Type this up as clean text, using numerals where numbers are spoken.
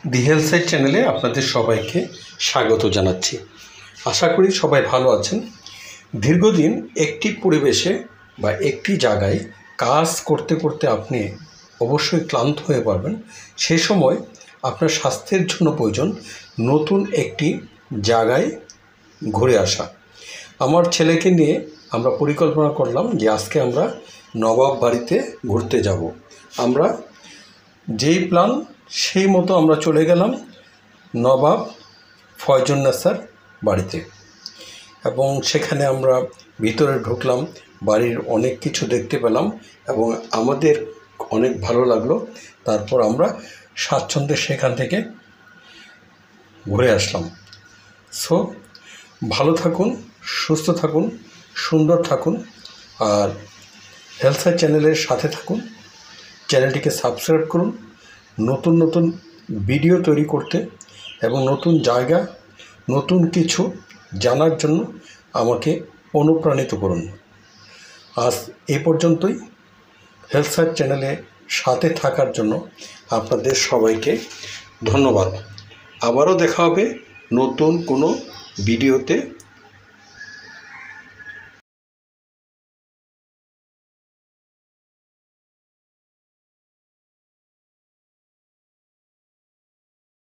The health side চ্যানেলে আপনাদের সবাইকে স্বাগত জানাচ্ছি। আশা করি সবাই ভালো আছেন। দীর্ঘদিন একটি পরিবেশে বা একটি জায়গায় কাজ করতে করতে আপনি অবশ্যই ক্লান্ত হয়ে পড়বেন। সে সময় আপনার স্বাস্থ্যের জন্য প্রয়োজন নতুন একটি জায়গায় ঘুরে আসা। আমার ছেলেকে নিয়ে আমরা পরিকল্পনা করলাম যে আজকে আমরা নবাব বাড়িতে ঘুরতে যাব। আমরা যেই প্ল্যান সেই মতো আমরা চলে গেলাম নবাব ফয়জুন্নেসার বাড়িতে, এবং সেখানে আমরা ভিতরে ঢুকলাম। বাড়ির অনেক কিছু দেখতে পেলাম এবং আমাদের অনেক ভালো লাগলো। তারপর আমরা স্বাচ্ছন্দ্যে সেখান থেকে ঘুরে আসলাম। সো ভালো থাকুন, সুস্থ থাকুন, সুন্দর থাকুন, আর হেলথ সাইড চ্যানেলের সাথে থাকুন। চ্যানেলটিকে সাবস্ক্রাইব করুন নতুন নতুন ভিডিও তৈরি করতে এবং নতুন জায়গা, নতুন কিছু জানার জন্য আমাকে অনুপ্রাণিত করুন। আজ এ পর্যন্তই। হেলথ সাইড চ্যানেলে সাথে থাকার জন্য আপনাদের সবাইকে ধন্যবাদ। আবারও দেখা হবে নতুন কোনো ভিডিওতে।